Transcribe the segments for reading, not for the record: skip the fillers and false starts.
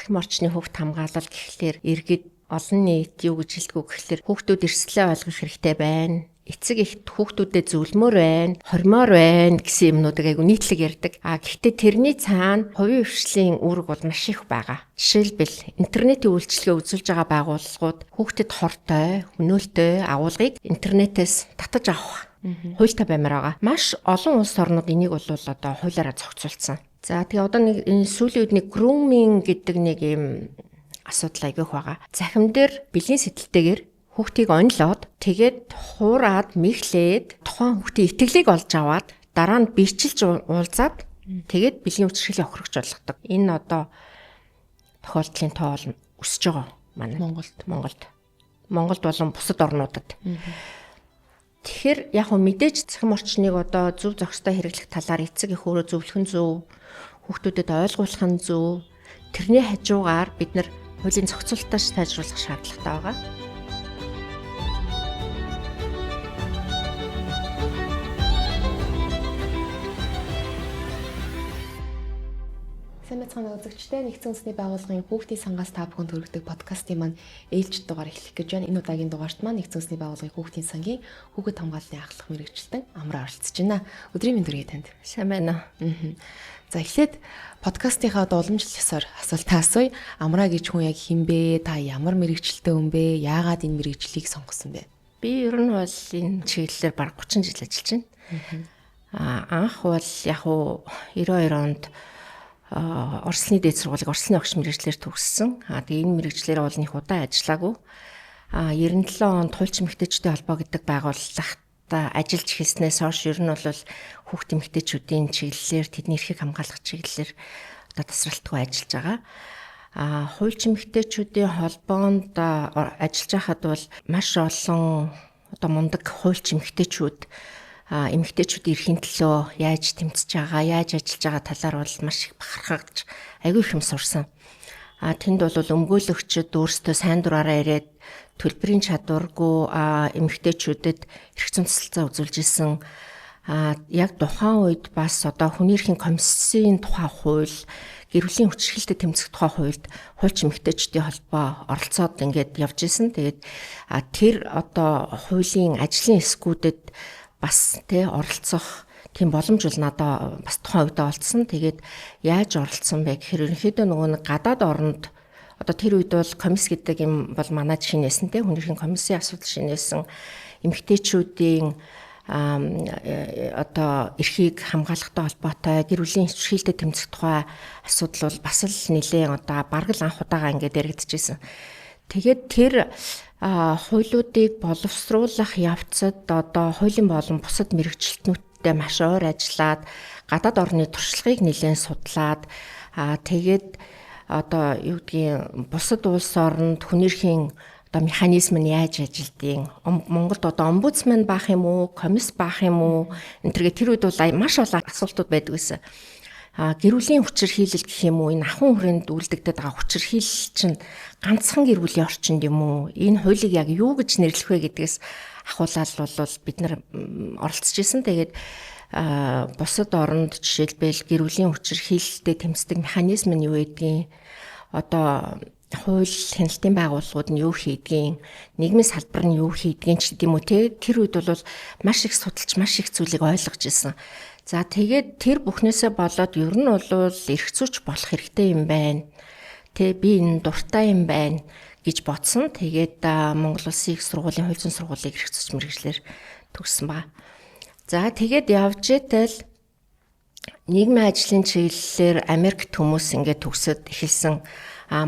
Цахим орчны хүүхд хамгаалал гэхлээр иргэд олон нийт юу гэж хэлдэг вэ гэхлээр хүүхдүүд эрсдлээ ойлгох хэрэгтэй байна. Эцэг ихт хүүхдүүдэд зөвлөмөр байна, хормоор байна гэсэн юмнуудыг айгу нийтлэг ярьдаг. Гэхдээ тэрний цаана хувийн хвшлийн үүрэг бол маш их байгаа. Жишээлбэл интернетийн үйлчилгээ үзүүлж байгаа байгууллагууд хүүхдэд хортой, хөнөөлтөй агуулгыг интернетээс татаж авах хуультай баймаар байгаа. Маш олон улс орнууд энийг бол одоо хуулиараа зохицуулсан. За тэгээ одоо нэг энэ сүүлийн үед нэг grooming гэдэг нэг юм асуудал айгүйх байгаа. Захим дээр бэлгийн сэтэлтэйгээр хүүхдийг онлоод тэгээд хуураад мэхлээд тухайн хүүхдийн итгэлийг олж аваад дараа нь бичилж уулзаад тэгээд бэлгийн үчирхээлийн хохирогч болгодог. Энэ одоо тохиолдлын тоо бол өсөж байгаа манай Монголд болон бусад орнуудад. Тэгэхээр яг хөө мэдээж цахим орчныг одоо зөв зохистой хэрэглэх талаар эцэг эх өөрөө зөвлөх нь зөв, хүүхдүүдэд ойлгуулах нь зөв. Тэрний хажуугаар бид нар хуулийн зохицуулалтаа сайжруулах шаардлагатай байгаа. Сайн мэцхан үзэгчтэй нэгдсэн үндэсний байгууллагын хүүхдийн сангаас та бүхэнд хүргэдэг подкастын маань ээлжид дугаар эхлэх гэж байна. Энэ удаагийн дугаарт маань нэгдсэн үндэсний байгууллагын хүүхдийн сангийн хүүхэд хамгааллын ахлах мэрэгчлэн Амраа оролцож байна. Өдрийн мэнд хүргэе танд. Сайн байна. За эхлээд подкастынхаа уламжлалсаар асуултаа асууя. Амраа гэж хүн яг хэн бэ? Та ямар мэрэгчлэлтэй хүн бэ? Яагаад энэ мэрэгчлэлийг сонгосон бэ? Би ер нь бол энэ чиглэлээр бараг 30 жил ажиллаж байна. Анх бол яг уу 92 онд Орслын дээд сургуулийг Орслын огш мэрэгчлэр төгссөн. Тэгээ энэ мэрэгчлэр бол нэг удаа ажиллаагүй. 97 онд Хуульчин эмэгтэйчүүдийн холбоо гэдэг байгууллагт ажиллаж эхэлснээс хойш ер нь бол хүүхд эмэгтэйчүүдийн чиглэлээр тэдний эрхийг хамгаалах чиглэлээр одоо тасралтгүй ажиллаж байгаа. Хуульчин эмэгтэйчүүдийн холбоонд ажиллаж байхад бол маш олон одоо мундаг хуульчин эмэгтэйчүүд эмэгтэйчүүдийн эрхийн төлөө яаж тэмцэж байгаа, яаж ажиллаж байгаа талаар бол маш их бахархаж аягүй их юм сурсан. Тэнд бол өмгөөлөгчд өөрсдөө сайн дураараа ирээд төлбөрийн чадваргүй эмэгтэйчүүдэд эрх зүйн цэцэлцээ үзүүлж исэн. Яг тухайн үед бас одоо хүний эрхийн комиссийн тухай хууль, гэр бүлийн хүчирхийлэлтэд тэмцэх тухай хуульд хуульчин эмэгтэйчүүдийн холбоо оролцоод ингээд явж исэн. Тэгээд тэр одоо хуулийн ажлын эсгүүдэд бас оролцох тийм боломж бол надад бас тухайн үед олдсон. Тэгээд яаж оролцсон бэ гэхээр ерөнхийдөө нөгөө нэг гадаад орнд одоо тэр үед бол комисс гэдэг юм бол манай шинээсэн хүний эрхийн комиссийн асуудал шинээсэн эмэгтэйчүүдийн одоо эрхийг хамгаалахтай холбоотой гэр бүлийн хүчирхийлэлтэд тэмцэх тухай асуудал бол бас л нэлээд одоо бараг л анх удаага ингээд яригдчихсэн. Тэгээд тэр хуулиудыг боловсруулах явцад одоо хуулийн болон бусад мэрэгчлэлтнүүдтэй маш ойр ажиллаад гадаад орны туршлагыг нэлээд судлаад тэгээд одоо юу гэдгийг бусад улс оронд хүний эрхийн одоо механизм нь яаж ажилдгийг Монголд одоо омбудсман баах юм уу, комисс баах юм уу энэ тэр үед бол маш олон асуултууд байдаг гэсэн. Гэр бүлийн хүчирхийлэл гэх юм уу, энэ ахуйн хүрээнд үйлдэгдэж байгаа хүчирхийлэл чинь ганцхан гэр бүлийн орчинд юм уу? Энэ хуулийг яг юу гэж нэрлэх вэ гэдгээс ахуулаад бол бид нар оролцож исэн. Тэгээд бусад оронд жишээлбэл гэр бүлийн хүчирхийлэлтэд тэмцдэг механизм нь юу гэдгийг одоо хууль хяналтын байгууллагууд нь юу хийдгийг, нийгмийн салбар нь юу хийдгийг ч гэдэм үү те тэр үед бол маш их судалж маш их зүйлийг ойлгож исэн. За тэгээд тэр бүхнээсээ болоод ер нь бол эрх зүйч болох хэрэгтэй юм байна. Тэ би энэ дуртай юм байна гэж бодсон. Тэгээд Монгол Улсын их сургуулийн хууль зүйн сургуулийг эрх зүйч мэргэжлэр төгссөн ба. За тэгээд явж итэл нийгмийн ажлын чиглэлээр Америкт хүмүүс ингээд төгсөд эхэлсэн.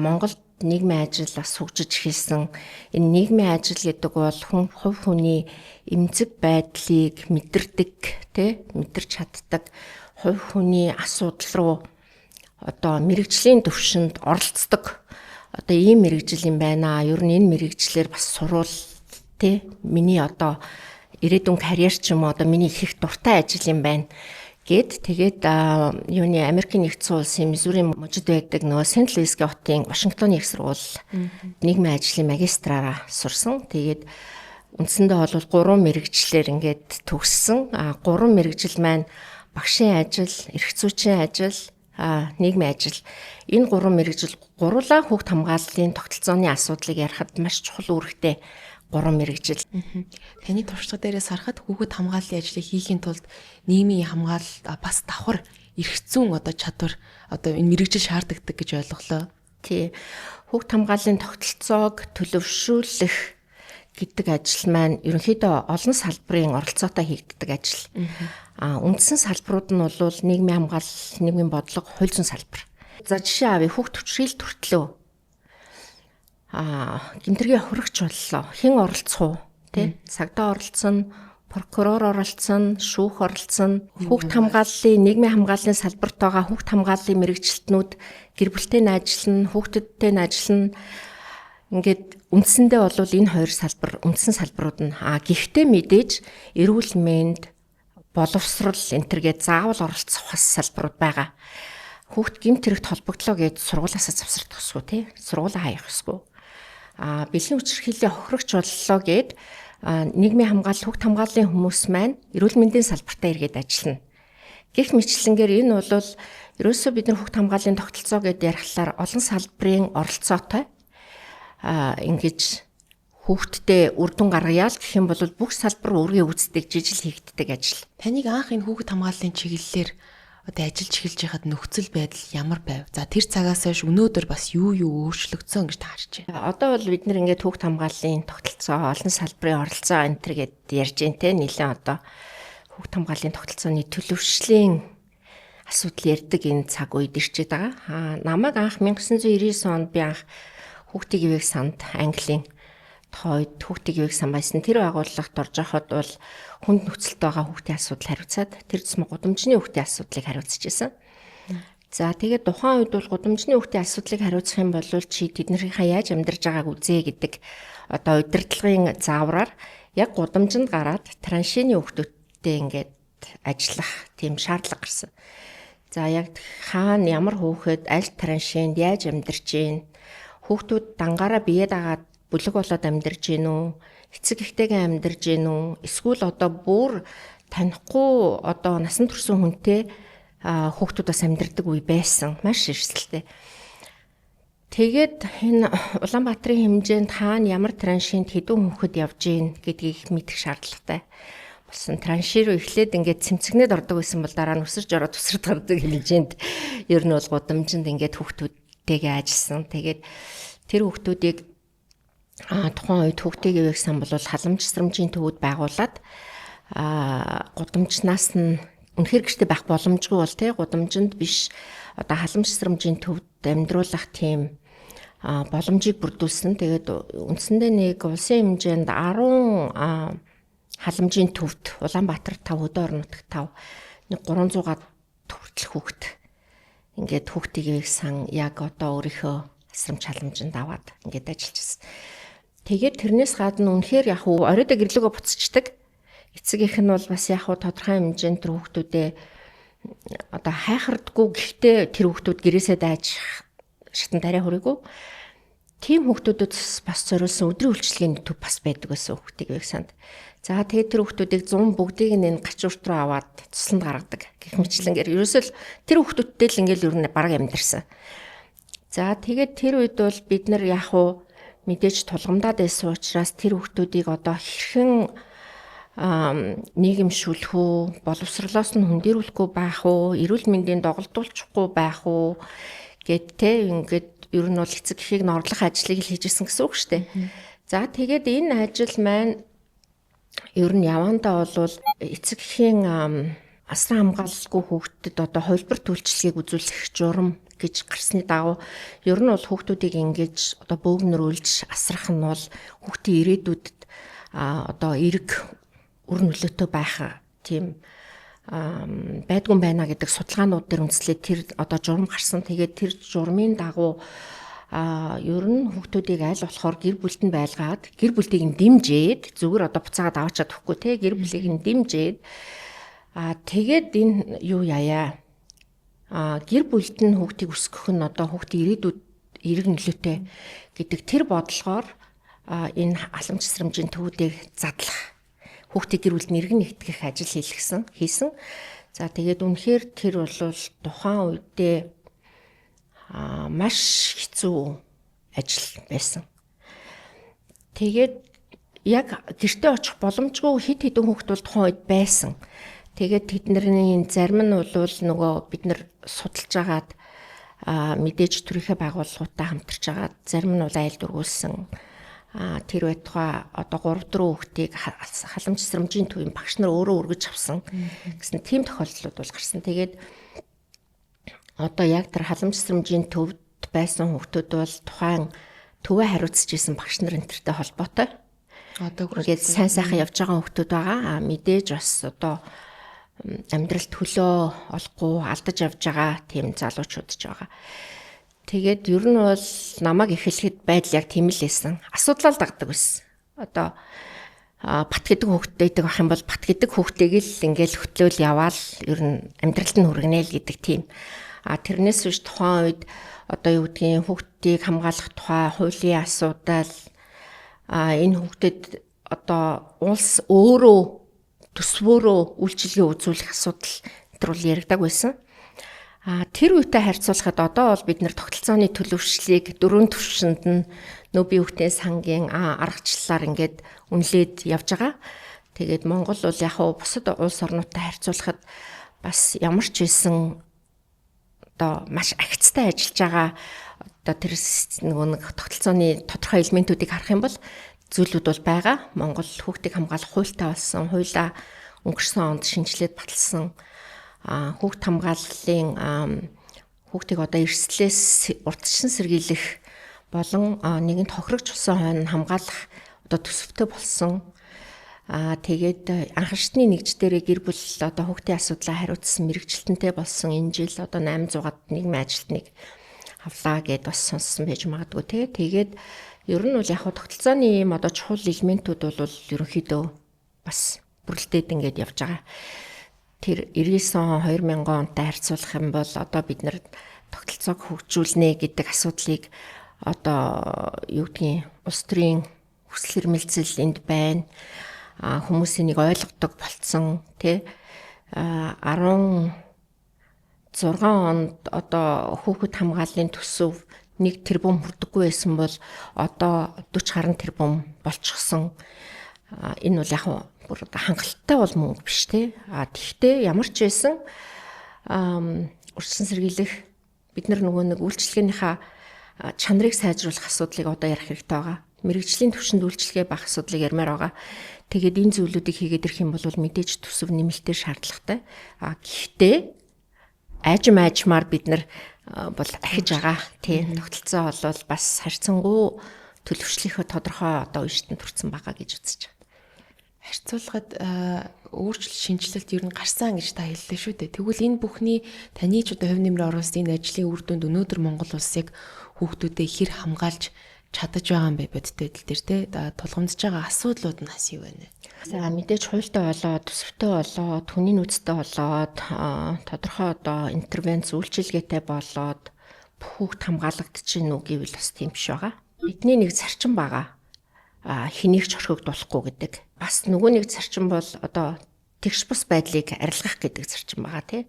Монголд нийгмийн ажил бас хөгжиж эхэлсэн. Энэ нийгмийн ажил гэдэг бол хувь хүний эмзэг байдлыг мэдэрч чаддаг хувь хүний асуудал руу одоо мэрэгжлийн төвшөнд оролцдог. Одоо ийм мэрэгжил юм байна. Ер нь энэ мэрэгжлэр бас сурвал миний одоо ирээдүйн карьер ч юм уу одоо миний их дуртай ажил юм байна. Тэгээд юуны Америкийн нэгдсэн улсын Миссурийн мужид байдаг нөгөө Сент Луисгийн хотын Вашингтоны их сургууль нийгмийн ажлын магистраараа сурсан. Тэгээд үндсэндээ бол 3 мэрэгчлэр ингээд төгссөн. 3 мэрэгжил маань багшийн ажил, эрх зүйчийн ажил, нийгмийн ажил. Энэ 3 мэргэжил гурлаа хүүхд хамгааллын тогтолцооны асуудлыг ярихад маш чухал үүрэгтэй 3 мэргэжил. Таны туршлага дээрээс харахад хүүхэд хамгааллын ажлыг хийхийн тулд нийгмийн хамгаалалт бас давхар эрхцүүн чадвар энэ мэргэжил шаарддаг гэж ойлголоо. Тий. Хүүхд хамгааллын тогтолцоог төлөвшүүлэх гэдэг ажил маань ерөнхийдөө олон салбарын оролцоотой хийгддэг ажил. Үндсэн салбарууд нь бол нийгмийн хамгаалал, нийгмийн бодлого, хууль зүйн салбар. За жишээ авъя, хүүхд төвчрэл төртлөө. Гэмтэргийн хохирогч боллоо. Хэн оролцох уу? Тэ? Цагдаа оролцсон, прокурор оролцсон, шүүх оролцсон, хүүхд хамгааллын, нийгмийн хамгааллын салбарт байгаа хүүхд хамгааллын мэрэгчлэтнүүд гэр бүлтэй нь ажиллана, хүүхдүүдтэй нь ажиллана. Ингээд үндсэндээ бол энэ хоёр салбар үндсэн салбарууд нь гэхдээ мэдээж эрүүл мэнд, боловсрол энтергээд заавал оролцох бас салбарууд байгаа. Хүүхд гэмт хэрэгт холбогдлоо гэж сургуулиасаа завсардах усгүй тий. Сургуулаа хаях усгүй. Бэлгийн хүчирхийллийн хохирогч боллоо гэд нийгмийн хамгаалал, хүүхд хамгааллын хүмүүс маань эрүүл мэндийн салбартаа эргээд ажиллана. Гэх мэтлэнгээр энэ бол ерөөсөө бид нар хүүхд хамгааллын тогтолцоо гэдээ ярихлаар олон салбарын оролцоотой ингэж хүүхдтэй үр дүн гаргая л гэх юм бол бүх салбар өөрийн үүсдэг жижиг хийгддэг ажил. Таныг анх энэ хүүхэд хамгааллын чиглэлээр ажиллаж эхэлж байхад нөхцөл байдал ямар байв? За тэр цагаас хойш өнөөдөр бас юу өөрчлөгдсөн гэж таарч байна. Одоо бол бид нар ингээд хүүхэд хамгааллын тогтолцоо, олон салбарын оролцоо энэ төр гэд ярьж байна те. Нилээн одоо хүүхэд хамгааллын тогтолцооны төлөвшлийн асуудал ярьдаг энэ цаг үед ирчээд байгаа. Намайг анх 1999 онд би анх хүүхдийн ивэг санд Английн тохойд хүүхдийн ивэг сан байсан. Тэр байгууллагт орж байхад бол хүнд нөхцөлд байгаа хүүхдийн асуудал хариуцаад тэр тусмаа гудамжны хүүхдийн асуудлыг хариуцж байсан. За тэгээд тухайн үед бол гудамжны хүүхдийн асуудлыг хариуцах юм бол чи тэднэрийнхээ яаж амьдарч байгааг үзье гэдэг одоо удирдлагын заавраар яг гудамжинд гараад траншины хүүхдүүдтэй ингээд ажиллах тийм шаардлага гарсан. За яг хаана ямар хүүхэд аль траншинд яаж амьдарч байна? Хүүхдүүд дангаараа бие дагаад бүлэг болоод амьдарч гин үү? Эцэг эхтэйгээ амьдарч гин үү? Эсвэл одоо бүр танихгүй одоо насан турш хүнтэй хүүхдүүд бас амьдардаг үе байсан. Маш эрсдэлтэй. Тэгээд энэ Улаанбаатарын хэмжээнд хаана ямар траншинд хэдэн хүүхэд явж гин гэдгийг мэдэх шаардлагатай. Болсон транши руу эхлээд ингээд цэмцэгнээд ордог байсан бол дараа нь өсөрж ороод тусрад гардаг хэмжээнд ер нь бол гудамжинд ингээд хүүхдүүдтэйгээ ажилласан. Тэгээд тэр хүүхдүүдийг тухайн үед хүүхдийн ивэг сан бол халамж сэрэмжийн төвүүд байгуулад гудамжнаас нь үнэхээр гэртээ байх боломжгүй бол тий гудамжинд биш одоо халамж сэрэмжийн төвд амьдруулах тийм боломжийг бүрдүүлсэн. Тэгээд үндсэндээ нэг улсын хэмжээнд 10 халамжийн төвд Улаанбаатар 5, Хөдөө орон нутаг 5 нэг 300-аад хүртэл хүүхэд ингээд хүүхдийн ивэг сан яг одоо өөрийнхөө асрамж халамжинд аваад ингээд ажиллаж байна. Тэгээд тэрнээс гадна үнэхээр яг оройдоо гэрлөөгөө буцчихдаг. Эцэг их нь бол бас яг тодорхой хэмжээнд тэр хүүхдүүдээ одоо хайхардггүй гэхдээ тэр хүүхдүүд гэрээсээ дайж шатан тарай хүрээгүй. Тийм хүүхдүүдэд бас зориулсан өдрийн үйлчилгээний төв бас байдаг байсан хүүхдийн ивэг санд. За тэгээд тэр хүүхдүүдийг 100 бүгдийг нь энэ гачуурт руу аваад тусланд гаргадаг. Гэх мэтлэнгээр ерөөсөө л тэр хүүхдүүдтэй л ингээл ер нь бараг амьдэрсэн. За тэгээд тэр үед бол бид нар яг мэдээж тулгамдаад байсан учраас тэр хүүхдүүдийг одоо хэрхэн нийгэмшүүлэх үү, боловсрлоос нь хөндөрүүлэхгүй байх уу, эрүүл мэндийн доголдуулчихгүй байх уу гэдтэй ингээд ер нь бол эцэг эхийг нь орлох ажлыг л хийжсэн гэсэн үг шүү дээ. За тэгээд энэ ажил маань ер нь явандаа бол эцэг эхийн асран хамгаалалгүй хүүхдэд одоо хувилбарт үйлчлэгийг үзүүлэх журам гэж гарсны дагуу ер нь бол хүүхдүүдийг ингэж одоо бөөгнөрүүлж асрах нь бол хүүхдийн ирээдүйд одоо эрг үр нөлөөтэй байх тийм байдгүй байна гэдэг судалгаанууд дээр үндэслээд тэр одоо журам гарсан. Тэгээд тэр журмын дагуу ер нь хүүхдүүдийг аль болохоор гэр бүлд нь байлгаад гэр бүлийг нь дэмжиж зүгээр одоо буцаагаад аваачаад өгөхгүй те гэр бүлийг нь дэмжиж тэгээд энэ юу яая гэр бүлд нь хүүхдийг өсгөх нь одоо хүүхдийн ирээдүйд эрг нөлөөтэй гэдэг тэр бодлогоор энэ халамж сэрэмжийн төвүүдийг задлах хүүхдийн гэр бүлд нь эргэн нэгтгэх ажил хийсэн. За тэгээд үнэхээр тэр бол тухайн үедээ маш хэцүү ажил байсан. Тэгээд яг гэртээ очих боломжгүй хид хідэн хүүхдүүд тухайн үед байсан. Тэгээд тэдний зарим нь бол нөгөө бид нар судалж агаад мэдээж төрийнхээ байгууллагуудтай хамтарч агаад зарим нь бол айл дургуулсан тэр байтугай одоо 3-4 хүүхдийг халамж сэрэмжийн төвийн багш нар өөрөө өргөж авсан гэсэн тийм тохиолдлууд бол гарсан. Тэгээд одоо яг тэр халамж сэрэмжийн төвд байсан хүүхдүүд бол тухайн төвөө хариуцж исэн багш нар энтертэй холбоотой. Одоо ингээд сайн сайхан явж байгаа хүүхдүүд байгаа. Мэдээж бас одоо амьдралд хөлөө олохгүй алдаж явж байгаа тийм залуучууд ч байгаа. Тэгээд ер нь бол намайг эхлэхэд байдал яг тийм л байсан. Асуудлаа л дагдаг байсан. Одоо бат гэдэг хүүхдтэйдэг байх юм бол бат гэдэг хүүхдийг л ингээл хөтлөөл яваал ер нь амьдралд нь хүргэнэ л гэдэг тийм. Тэрнээс биш тухайн үед одоо юу гэдгийг хүүхдийг хамгаалах тухай хуулийн асуудал энэ хүүхдэд одоо улс өөрөө төсвөөрөө үйлчилгээ үзүүлэх асуудал тэр бол яригдаг байсан. Тэр үетэй харьцуулахад одоо бол бид нэр тогтолцооны төлөвшлийг 4 түвшинд нь бие хүүхдийн сангийн аргачлалаар ингээд үнэлээд явж байгаа. Тэгээд Монгол бол яг бусад улс орнуудтай харьцуулахад бас ямар ч байсан одоо маш агцтай ажиллаж байгаа одоо тэр нэг тогтолцооны тодорхой элементүүдийг харах юм бол зүйлүүд бол байгаа. Монгол хүүхдийг хамгаалах хуультай болсон, хуулиа өнгөрсөн онд шинжилээд баталсан хүүхд хамгааллын хүүхдийг одоо эрсдлээс урдчилан сэргийлэх болон нэгэнт хохирогч болсон хойно хамгаалах одоо төсөвтэй болсон. Тэгээд анхан шатны нэгж дээрээ гэр бүл одоо хүүхдийн асуудлаа хариуцсан мэрэгчлэнтэй болсон энэ жил одоо 800-аад нийгмийн ажилтныг авлаа гэд бас сонссон байж магадгүй те. Тэгээд ер нь бол яг тогтолцооны ийм одоо чухал элементүүд бол ерөнхийдөө бас бүрэлдээд ингээд явж байгаа. Тэр 99 он 2000 онтой харьцуулах юм бол одоо бид нар тогтолцоог хөгжүүлнэ гэдэг асуудлыг одоо юу гэдгийг улс төрийн хүсэл эрмэлзэл энд байна. Хүмүүсийн нэг ойлгодог болцсон тий 16 онд одоо хүүхэд хамгааллын төсөв 1 тэрбум хүрдэггүй байсан бол одоо 40 гаруй тэрбум болчихсон. Энэ бол яг бүр хангалттай бол мөнгө биш тий. Тэгвэл ямар ч байсан урьдчилан сэргийлэх бид нар нөгөө нэг үйлчлэгийнхаа чанарыг сайжруулах асуудлыг одоо ярих хэрэгтэй байгаа. Мэргэжлийн түвшинд үйлчлэгээ багах асуудлыг ярмаар байгаа. Тэгээд энэ зүйлүүдийг хийгээд ирэх юм бол мэдээж төсөв нэмэлтээр шаардлагатай. Гэхдээ айжмаар бид нар бол ахиж байгаа. Тийм тогтолцоо бол бас харьцангуй төлөвшлийнхөө тодорхой одоо үештэн төрсэн байгаа гэж үзэж байна. Харьцуулахад өөрчлөлт шинжилэлт ер нь гарсан гэж та хэллээ шүү дээ. Тэгвэл энэ бүхний таны ч одоо хувь нэмрээ оруулсан энэ ажлын үр дүнд өнөөдөр Монгол улсыг хүүхдүүдэд хэр хамгаалж чадаж байгаа юм бэ бодтой байдал дээр те тулгамдж байгаа асуудлууд нь хас юу вэ? За мэдээж хуультай болоод, төсөвтэй болоод, хүний нөөцтэй болоод, тодорхой одоо интервенц үйлчилгээтэй болоод хүүхд хамгаалагдчихэв нүг гэвэл бас тийм биш байгаа. Бидний нэг зарчим байгаа. Хэнийг ч орхигдуулахгүй гэдэг. Бас нөгөө нэг зарчим бол одоо тэгш бус байдлыг арилгах гэдэг зарчим байгаа тий.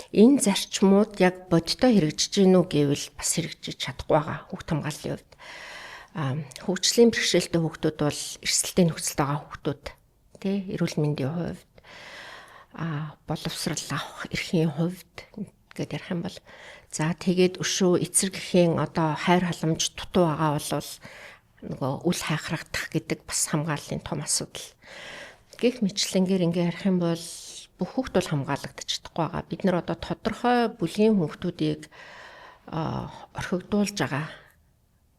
Энэ зарчмууд яг бодтой хэрэгжиж гинүү гэвэл бас хэрэгжиж чадахгүй байгаа хүүхд хамгааллын хувьд. Хөгжлийн бэрхшээлтэй хүүхдүүд бол эрсдэлтэй нөхцөлд байгаа хүүхдүүд тий эрүүл мэндийн хувьд боловсрал авах эрхийн хувьд гэдээ ярих юм бол за тэгээд өшөө эцэр гэхийн одоо хайр халамж дутуу байгаа бол нөгөө үл хайхрагдах гэдэг бас хамгааллын том асуудал. Гэх мэтлэнгээр ингээ ярих юм бол бүх хүүхд бол хамгаалагдаж чадахгүй байгаа. Бид нар одоо тодорхой бүлгийн хүүхдүүдийг орхигдуулж байгаа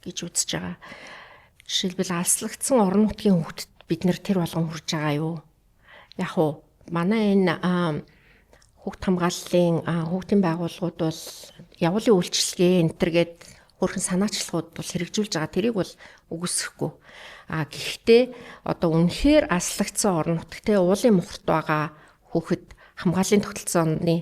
гэж үзэж байгаа. Жишээлбэл алслагдсан орон нутгийн хүүхдэд бид нэр тэр болгон хүрж байгаа юу? Яг уу манай энэ хүүхд хамгааллын хүүхдийн байгууллагууд бол явуулын үйлчилгээ энтергээд хөрхэн санаачлагууд бол хэрэгжүүлж байгаа. Тэрийг бол үгүйсэхгүй. Гэхдээ одоо үнэхээр алслагдсан орон нутгтээ уулын мухарт байгаа хүүхэд хамгааллын тогтолцооны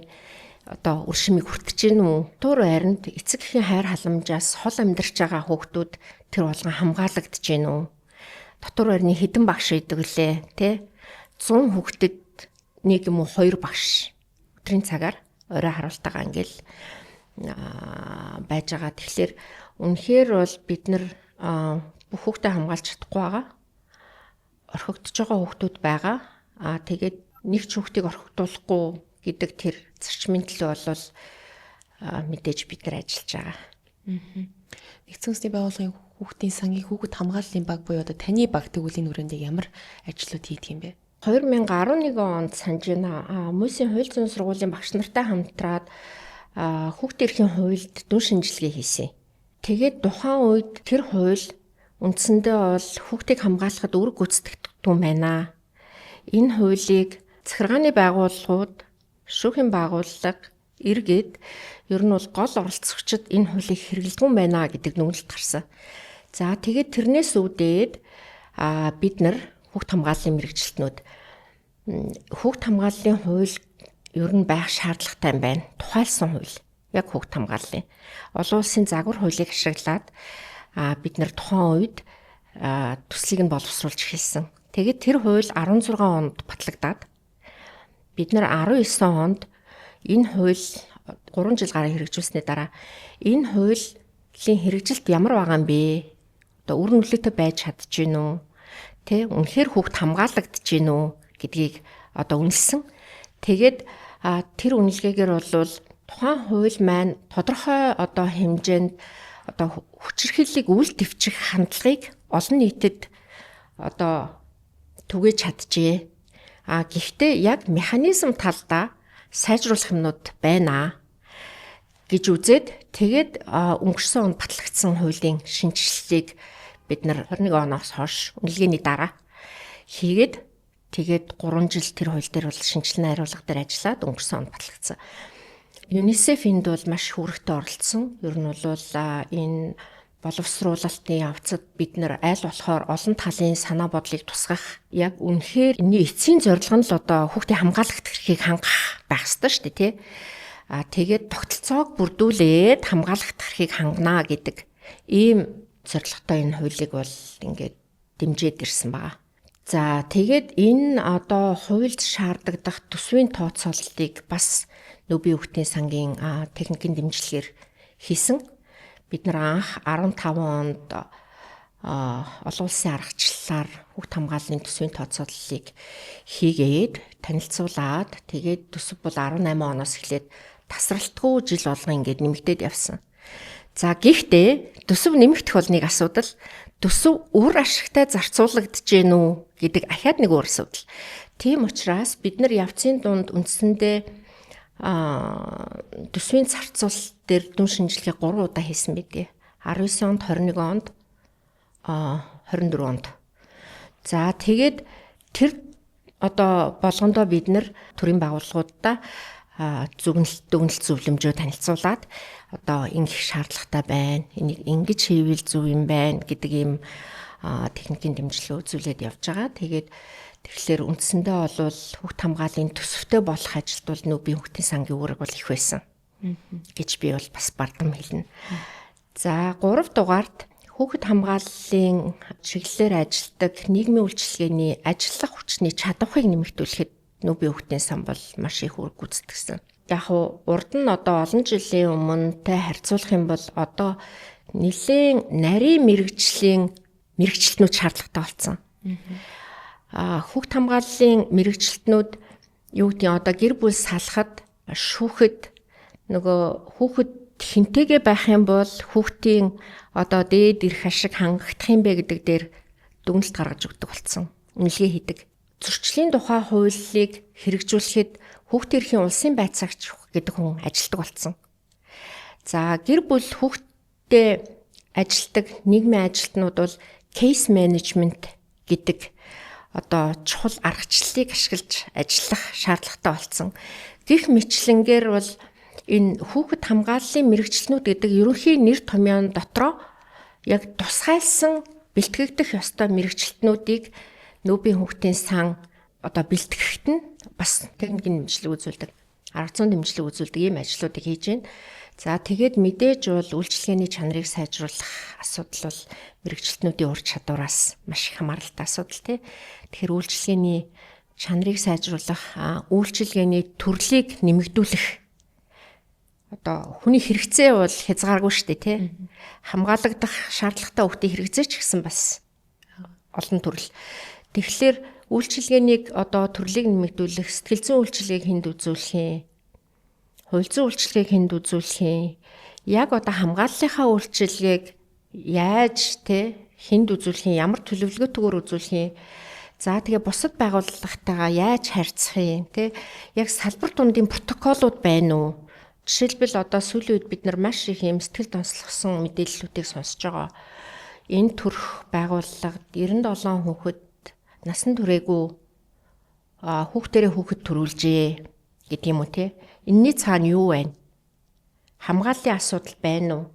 одоо үр шимийг хүртэж гин үү? Тур байранд эцэг эхийн хайр халамжаас хол амьдарч байгаа хүүхдүүд тэр болгон хамгаалагдж гин үү? Дотор байрны хэдэн багш идэг лээ, тэ? 100 хүүхдэд нэг юм уу 2 багш өдрийн цагаар орой харуултаагаа ингээл байж байгаа. Тэгэхээр үнэхээр бол бид нар бүх хүүхдээ хамгаалж чадахгүй байгаа. Орхигдож байгаа хүүхдүүд байгаа. Тэгээд нэг ч хүүхдийг орхигдуулахгүй гэдэг тэр зарчмын төлөө бол мэдээж бид нар ажиллаж байгаа. Нэгдсэн үндэсний байгууллагын хүүхдийн сангийн хүүхэд хамгааллын баг буюу одоо таны баг төгөлийн хүрээнд ямар ажлууд хийдэг юм бэ? 2011 онд санаж байна. Мөсийн хууль зүйн сургуулийн багш нартай хамтраад хүүхдийн эрхийн хуульд дүн шинжилгээ хийсэн. Тэгээд тухайн үед тэр хууль үндсэндээ бол хүүхдийг хамгаалахад үүрэг гүйцэтгэдэг юм байна. Энэ хуулийг захиргааны байгууллагууд, шүүхийн байгууллага, эргээд ер нь бол гол оролцогчид энэ хуулийг хэрэглэдэг юм байна гэдэг нүгэлт гарсан. За тэгээд тэрнээс үүдээд бид нар хүүхд хамгааллын мэрэгчлэтнүүд хүүхд хамгааллын хууль ер нь байх шаардлагатай юм байна. Тухайлсан хууль. Яг хүүхд хамгааллын. Олон улсын загвар хуулийг ашиглаад бид нар тухайн үед төслийг нь боловсруулж эхэлсэн. Тэгээд тэр хууль 16 онд батлагдаад бид нар 19 онд энэ хууль 3 жил гараа хэрэгжүүлсний дараа энэ хуулийн хэрэгжилт ямар байгаа юм бэ? Одоо үр нөлөөтэй байж чадж гин үү? Тэ үнэхээр хүүхд хамгаалагдж гин үү гэдгийг одоо үнэлсэн. Тэгээд тэр үнэлгээгээр бол тухайн хууль маань тодорхой одоо хэмжээнд одоо хүчирхийллийг үл дэвчих хандлагыг олон нийтэд одоо түгээж чаджээ. Гэхдээ яг механизм талдаа сайжруулах юмнууд байна гэж үзээд тэгээд өнгөрсөн онд батлагдсан хуулийн шинжилгээг бид нар 21 оноос хойш үнэлгээний дараа хийгээд тэгээд 3 жил тэр хууль дээр бол шинжилгээ хариулга дээр ажиллаад өнгөрсөн онд батлагдсан. ЮНИСЕФ энд бол маш хүрэхтэй оролцсон. Ер нь бол энэ боловсруулалтын явцад бид нар аль болохоор олон талын санаа бодлыг тусгах яг үнэхээр энэ эцсийн зорилго нь л одоо хүүхдийн хамгаалалт эрхийг хангах байх ёстой шүү дээ, тий. Тэгээд тогтолцоог бүрдүүлээд хамгаалалт эрхийг хангана гэдэг ийм зорилготой энэ хуулийг бол ингээд дэмжиж ирсэн байгаа. За тэгээд энэ одоо хуульд шаардагдах төсвийн тооцооллыг бас Нөбийн хүүхдийн сангийн техникийн дэмжлэгээр хийсэн. Бид нар анх 15 онд олон улсын аргачлалаар хүүхд хамгааллын төсвийн тооцооллыг хийгээд танилцуулаад тэгээд төсөв бол 18 оноос эхлээд тасралтгүй жил болгон ингээд нэмэгдээд явсан. За гэхдээ төсөв нэмэгдэх бол нэг асуудал. Төсөв үр ашигтай зарцуулагдж гэнэ үү гэдэг ахаад нэг өөр асуудал. Тийм учраас бид нар явцын дунд үндсэндээ төсвийн зарцуулалт дээр дүн шинжилгээ 3 удаа хийсэн бидээ. 19 онд, 21 онд, 24 онд. За тэгээд тэр одоо болгондоо бид нар төрийн байгууллагуудаа дүгнэлт зөвлөмжөө танилцуулаад одоо ингэх шаардлагатай байна. Энийг ингэж хийвэл зөв юм байна гэдэг ийм техникийн дэмжлэг үзүүлээд явж байгаа. Тэгээд тэгэхээр үндсэндээ бол хүүхд хамгааллын төсөвтэй болох ажилд бол Нөбийн хүүхдийн сангийн үүрэг бол их байсан гэж би бол бас бардам хэлнэ. За 3 дугаарт хүүхд хамгааллын чиглэлээр ажилладаг нийгмийн үйлчилгээний ажиллах хүчний чадварыг нэмэгдүүлэхэд Нөбийн хүүхдийн сан бол маш их үүрэг гүйцэтгэсэн. Яг урд нь одоо олон жилийн өмнөтэй харьцуулах юм бол одоо нэлээд нарийн мэрэгчлэтнүүд шаардлагатай болсон. Хүүхд хамгааллын мэрэгчлэтнүүд юу гэдгийг одоо гэр бүл салахад шүүхэд нөгөө хүүхэд хинтэйгээ байх юм бол хүүхдийн одоо дээд ирэх ашиг хангагдах юм бэ гэдэг дээр дүгнэлт гаргаж өгдөг болсон. Үнэлгээ хийдэг. Зөрчлийн тухай хуулийг хэрэгжүүлэхэд хүүхдийн эрхийн улсын байцаагч гэдэг хүн ажилтдаг болсон. За гэр бүл хүүхдтэй ажилтдаг нийгмийн ажилтнууд бол case management гэдэг одоо чухал аргачлалыг ашиглаж ажиллах шаардлагатай болсон. Гэх мэтлэнгээр бол энэ хүүхэд хамгааллын мэрэгчлэнүүд гэдэг ерөнхий нэр томьёон дотроо яг тусгайлсан бэлтгэгдэх ёстой мэрэгчлэтнүүдийг Нөбийн хүүхдийн сан одоо бэлтгэхэд нь бас техникийн дэмжлэг үзүүлдэг, арга зүйн дэмжлэг үзүүлдэг ийм ажлуудыг хийж байна. За тэгээд мэдээж бол үйлчилгээний чанарыг сайжруулах асуудал бол мэрэгчлэтнүүдийн ур чадвараас маш их хамааралтай асуудал тий. Тэгэхээр үйлчилгээний чанарыг сайжруулах, үйлчилгээний төрлийг нэмэгдүүлэх. Одоо хүний хэрэгцээ бол хязгааргүй шүү дээ, тий. Хамгаалагдах шаардлагатай хүүхдийн хэрэгцээ ч гэсэн бас олон төрөл. Тэгэхээр үйлчилгээнийг одоо төрлийг нэмэгдүүлэх, сэтгэл зүйн үйлчилгээг хүнд үзүүлэх юм. Хувь зүйн үйлчилгээг хүнд үзүүлэх юм. Яг одоо хамгааллынхаа үйлчилгээг яаж хүнд үзүүлэх юм, ямар төлөвлөгөөтэйгээр үзүүлэх юм. За тэгээ бусад байгууллагатайгаа яаж харьцах юм, яг салбар дундын протоколууд байна уу? Жишээлбэл одоо сүүлийн үед бид нар маш их юм сэтгэл донслогсон мэдээллүүдийг сонсож байгаа. Энэ төрх байгууллагад 97 хүүхэд насан туршаагүй хүүхдэрээ хүүхэд төрүүлжээ гэдэг юм уу те? Энэний цаана юу байна? Хамгааллын асуудал байна уу?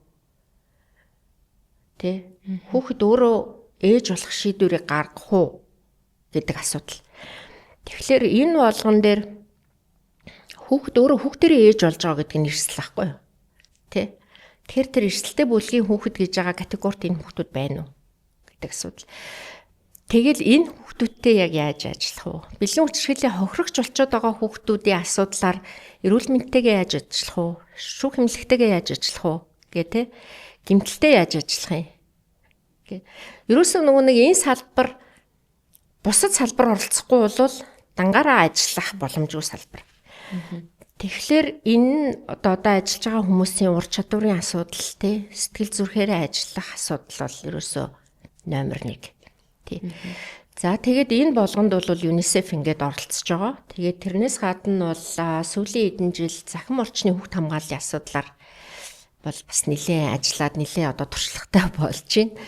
Тэ? Хүүхэд өөрөө ээж болох шийдвэрийг гаргах уу гэдэг асуудал. Тэгэхээр энэ болгон дээр хүүхэд өөрөө хүүхдэрээ ээж болж байгаа гэдэг нь эрсдэл байхгүй юу? Тэ? Тэгэхээр тэр эрсдэлтэй бүлгийн хүүхэд гэж байгаа категорид энэ хүүхдүүд байна уу гэдэг асуудал. Тэгэл энэ хүүхдүүдтэй яг яаж ажиллах вэ? Бэлгийн хүчирхийллийн хохирогч болчиход байгаа хүүхдүүдийн асуудлаар эрүүл мэндтэйгээ яаж ажиллах вэ? Шүүх эмнэлэгтэйгээ яаж ажиллах вэ? Тэ? Гэмтэлтэй яаж ажиллах юм? Ерөөсөө нөгөө нэг энэ салбар бусад салбар оролцохгүй бол дангаараа ажиллах боломжгүй салбар. Тэгэхээр энэ одоо ажиллаж байгаа хүмүүсийн ур чадварын асуудал тий сэтгэл зүрхээрээ ажиллах асуудал бол ерөөсөө номер 1 тий. За тэгээд энэ болгонд бол ЮНИСЕФ ингээд оролцож байгаа. Тэгээд тэрнээс гадна бол сүүлийн хэдэн жил захим орчны хүүхд хамгааллын асуудлаар бол бас нэлээд ажиллаад нэлээд одоо туршлагатай болж байна.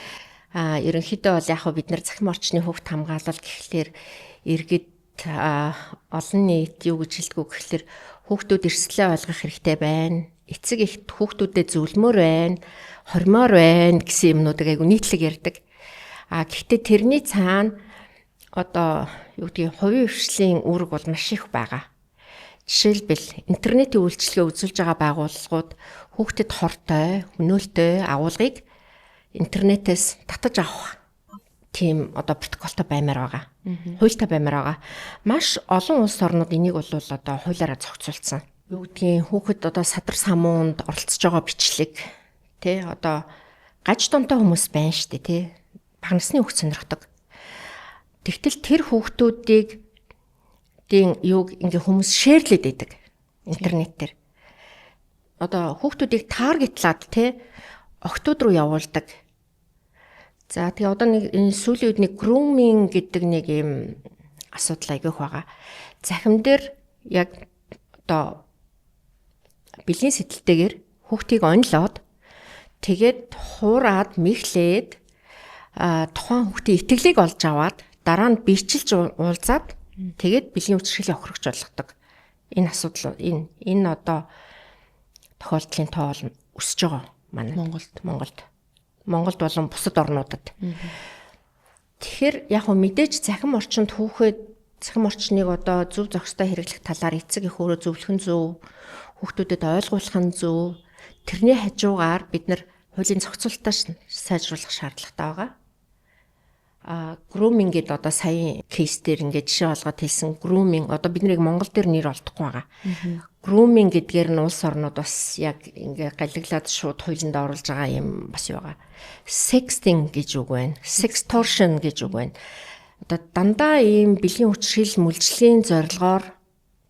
Ерөнхийдөө бол яг бид нар захим орчны хүүхд хамгаалал гэхлээр иргэд олон нийт юу гэж хэлдэг вэ гэхлээр хүүхдүүд эрсдлээ ойлгох хэрэгтэй байна. Эцэг эхт хүүхдүүдэд зөвлөмөр байна, хормоор байна гэсэн юмнуудыг айгу нийтлэг ярьдаг. Гэхдээ тэрний цаана одоо юу гэдгийг хувийн хвшлийн үүрэг бол маш их байгаа. Жишээлбэл интернетийн үйлчилгээ үзүүлж байгаа байгууллагууд хүүхдэд хортой, хөнөөлтөй агуулгыг интернетээс татаж авах тийм одоо протоколтой баймаар байгаа. Хуультай баймаар байгаа. Маш олон улс орнууд энийг бол одоо хуулиараа зохицуулсан. Юу гэдгийг хүүхэд одоо садар самуунд оролцож байгаа бичлэг тий одоо гаж донтой хүмүүс байна шүү дээ тий. Бага насны хүүхд сонирхдаг. Тэгтэл тэр хүүхдүүдийг юуг ингээ хүмүүс шеэрлээд байдаг интернетээр. Одоо хүүхдүүдийг таргетлаад тий октод руу явуулдаг. За тэгээ одоо нэг энэ сүүлийн үед нэг grooming гэдэг нэг юм асуудал айгүйх байгаа. Захим дээр яг одоо бэлгийн сэтэлтэйгээр хүүхдийг онлоод тэгээд хуураад мэхлээд тухайн хүүхдийн итгэлийг олж аваад дараа нь бичилж уулзаад тэгээд бэлгийн хүчирхийллийн хохирогч болгодог. Энэ асуудал энэ одоо тохиолдлын тоо өсөж байгаа манай Монголд болон бусад орнуудад. Тэгэхээр яг хөө мэдээж захим орчинд захим орчныг одоо зөв зохистой хэрэглэх талаар эцэг эх өөрөө зөвлөх нь зөв, хүүхдүүдэд ойлгуулах нь зөв. Тэрний хажуугаар бид нар хуулийн зохицуулалтаа сайжруулах шаардлагатай байгаа. Grooming гэдэг одоо сая кейс дээр ингээд жишээ олгоод хэлсэн grooming одоо биднийг Монгол дээр нэр олдохгүй байгаа. Grooming гэдгээр нь улс орнууд бас яг ингээ галиглаад шууд хуулинд оруулж байгаа юм бас байгаа. Sexting гэж үг байна. Sextortion гэж үг байна. Одоо дандаа ийм бэлгийн хүчирхийлэл мүлжлийн зорилгоор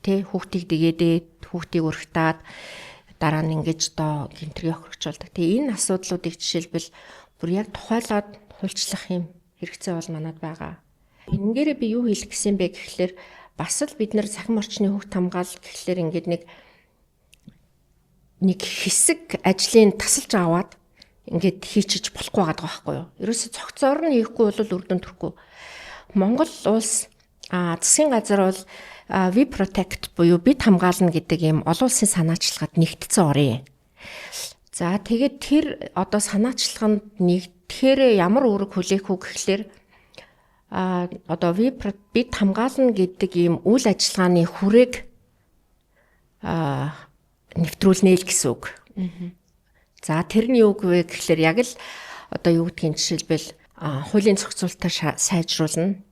тий хүүхдийг дэгээдээд хүүхдийг өргөтаад дараа нь ингэж одоо гэмтрийн хохирогчулдаг. Тэгээ энэ асуудлуудыг жишээлбэл бүр яг тухайлаад хуульчлах юм хэрэгцээ бол манад байгаа. Ингээрээ би юу хэлэх гэсэн бэ гэхлээр бас л бид нар захим орчны хүүхд хамгаалал гэхлээр ингээд нэг хэсэг ажлыг тасалж аваад ингээд хийчиж болохгүй байгаа байхгүй юу? Ерөөсө цогцоор нь хийхгүй бол үр дүн төрөхгүй. Монгол улс засгийн газар бол We Protect буюу бид хамгаална гэдэг ийм олон улсын санаачлагад нэгдсэн орё. За тэгээд тэр одоо санаачлаганд нэгдэхээр ямар үүрэг хүлээх үү гэхлээр одоо бид хамгаална гэдэг ийм үйл ажиллагааны хүрээг нэвтрүүлнэ л гэсэн үг. За тэр нь юу вэ гэхлээр яг л одоо юу гэдгийг жишээлбэл хуулийн зохицуулалтаа сайжруулна.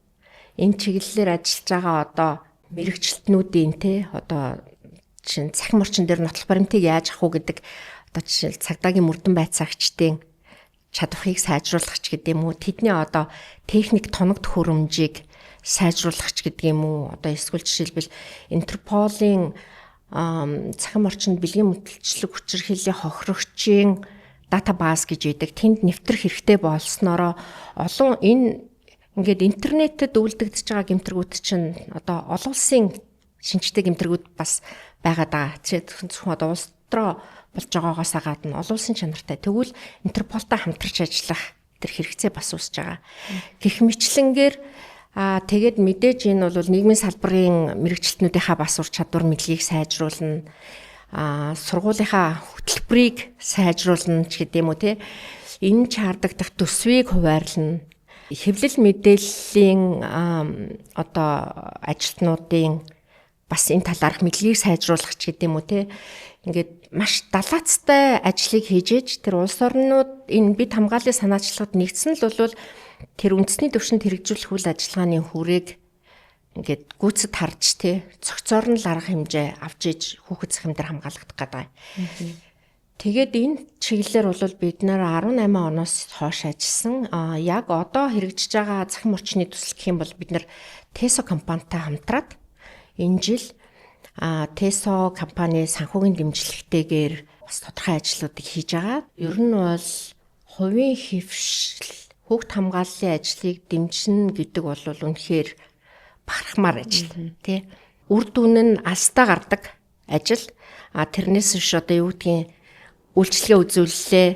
энэ чиглэлээр ажиллаж байгаа одоо мэрэгчлэтнүүдийн одоо жишээ нь цахим орчин дээр нотлох баримтыг яаж авах уу гэдэг одоо жишээл цагдаагийн мөрдөн байцаагчдын чадварыг сайжруулах ч гэдэг юм уу, тэдний одоо техник тоног төхөөрөмжийг сайжруулах ч гэдэг юм уу, одоо эсвэл жишээлбэл Интерполийн цахим орчинд бэлгийн мөтөлчлөг хүчирхийллийн хохирогчийн датабаз гэж байдаг. Тэнд нэвтрэх хэрэгтэй болсноороо олон энэ ингээд интернетэд үйлдэгдэж байгаа гэмтэргүүд чинь одоо олон улсын шинжтэй гэмтэргүүд бас байгаад байгаа. Зөвхөн одоо улс дотроо болж байгаагаас гадна олон улсын чанартай. Тэгвэл Интерполтой хамтарч ажиллах тэр хэрэгцээ бас үүсэж байгаа. Гэх мэтлэнгээр тэгээд мэдээж энэ бол нийгмийн салбарын мэрэгчлэтнүүдийнхаа бас ур чадвар мэдлэгийг сайжруулна. Сургуулийнхаа хөтөлбөрийг сайжруулна ч гэдэм үү те. Энэ чаардагдах төсвийг хуваарлна. Хэвлэл мэдээллийн одоо ажилтнуудын бас энэ талаарх мэдлэгийг сайжруулах ч гэдэм үү те. Ингээд маш далаацтай ажлыг хийж ээж тэр улс орнууд энэ бид хамгааллын санаачлагад нэгдсэн л бол тэр үндэсний түвшинд хэрэгжүүлэх үйл ажиллагааны хүрээг ингээд гүйцэд харж те цогцоор нь л арга хэмжээ авч иж хүүхэд захимдэр хамгаалагдах гэдэг. Тэгээд энэ чиглэлээр бол бид нэр 18 оноос хойш ажилласан. Яг одоо хэрэгжиж байгаа захим орчны төсөл гэх юм бол бид нэр Тесо компанитай хамтраад энэ жил Тесо компани санхүүгийн дэмжлэгтэйгээр бас тодорхой ажлуудыг хийж байгаа. Ер нь бол хувийн хэвшил хүүхд хамгааллын ажлыг дэмжинэ гэдэг бол үнэхээр бахархмаар ажил тий. Үр дүн нь алстаа гардаг ажил. Тэрнээс биш одоо юу гэдгийг үйлчлэгээ үзүүлэлээ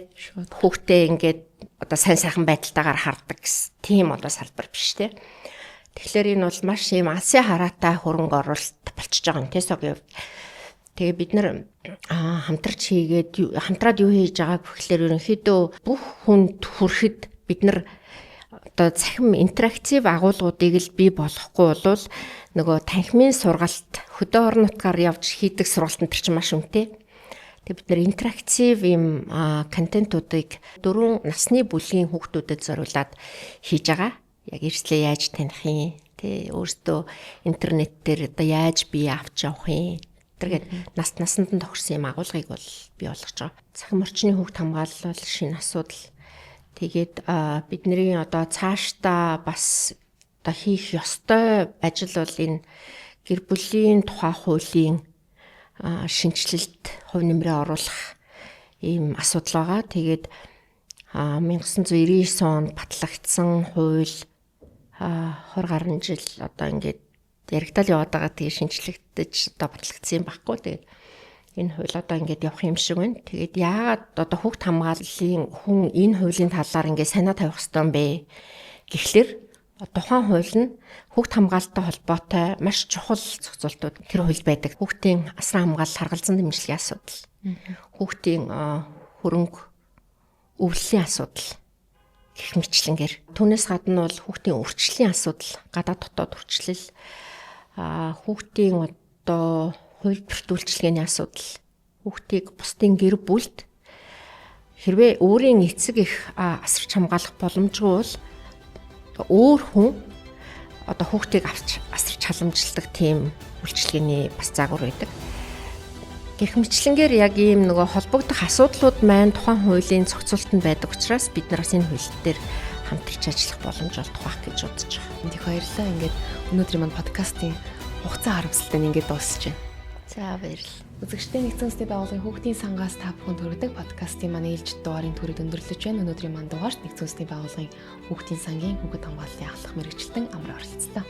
хүүхдээ ингээд одоо сайн сайхан байдалтайгаар хардаг гэсэн тийм одоо салбар биш тий. Тэгэхээр энэ бол маш ийм алсын хараатай хөрөнгө оруулалт болчихж байгаа юм Тесогийн хувьд. Тэгээ бид нар хамтарч хийгээд хамтраад юу хийж байгааг гэхлээр ерөнхийдөө бүх хүнд хүрэхэд бид нар одоо цахим интерактив агуулгуудыг л бий болохгүй бол нөгөө танхимын сургалт хөдөө орон нутгаар явж хийдэг сургалт энэ чинь маш үнэтэй. Тэгээ бид нар интерактив ийм контентуудыг 4 насны бүлгийн хүүхдүүдэд зориулаад хийж байгаа. Яг эрсдлээ яаж таних юм тий өөртөө интернет дээр одоо яаж бие авч явах юм тэргээд насанд нь тохирсон юм агуулгыг бол бий болгож байгаа. Цахим орчны хүүхд хамгаалал бол шинэ асуудал. Тэгээд бидний одоо цаашдаа бас одоо хийх ёстой ажил бол энэ гэр бүлийн тухай хуулийн шинжилэлт хувь нэмрээ оруулах ийм асуудал байгаа. Тэгээд 1999 онд батлагдсан хууль 20 гаруй жил одоо ингээд яригдал яваад байгаа. Тэгээ шинжлэгдэж одоо батлагдсан юм баггүй. Тэгээд энэ хууль одоо ингээд явах юм шиг байна. Тэгээд яагаад одоо хүүхд хамгааллын хүн энэ хуулийн талаар ингээд санаа тавих хэрэгтэй юм бэ? Гэхдээ тухайн хууль нь хүүхд хамгаалалттай холбоотой маш чухал зохицуултууд тэр хуульд байдаг. Хүүхдийн асран хамгаалал, харгалзан дэмжлэгийн асуудал. Хүүхдийн хөрөнгө өвлөлийн асуудал гэх мэтлэнгээр. Түүнээс гадна бол хүүхдийн үрчлэлийн асуудал, гадаад дотоод үрчлэл, хүүхдийн одоо хувилбарт үйлчилгээний асуудал, хүүхдийг бусдын гэр бүлд хэрвээ өөрийн эцэг их асарч хамгаалах боломжгүй бол өөр хүн одоо хүүхдийг авч асарч халамжилдаг тийм үйлчилгээний бас заагвар байдаг. Гэх мэтлэнгээр яг ийм нөгөө холбогдох асуудлууд маань тухайн хуулийн зохицуултанд байдаг учраас бид нар бас энэ хууль дээр хамтарч ажиллах боломж олдох байх гэж бодож байгаа. Энд их баярлалаа. Ингээд өнөөдрийн маань подкастын хугацаа харамсалтай ингээд дуусч байна. За баярлалаа. Үзэгчдийн нэгдсэн үндэсний байгууллагын хүүхдийн сангаас та бүхэнд хүргэдэг подкастын маань ээлжид дугаарыг түрээд өндөрлөж байна. Өнөөдрийн маань дугаарт нэгдсэн үндэсний байгууллагын хүүхдийн сангийн хүүхэд хамгааллын ахлах мэрэгчлэн Амар оролцсон.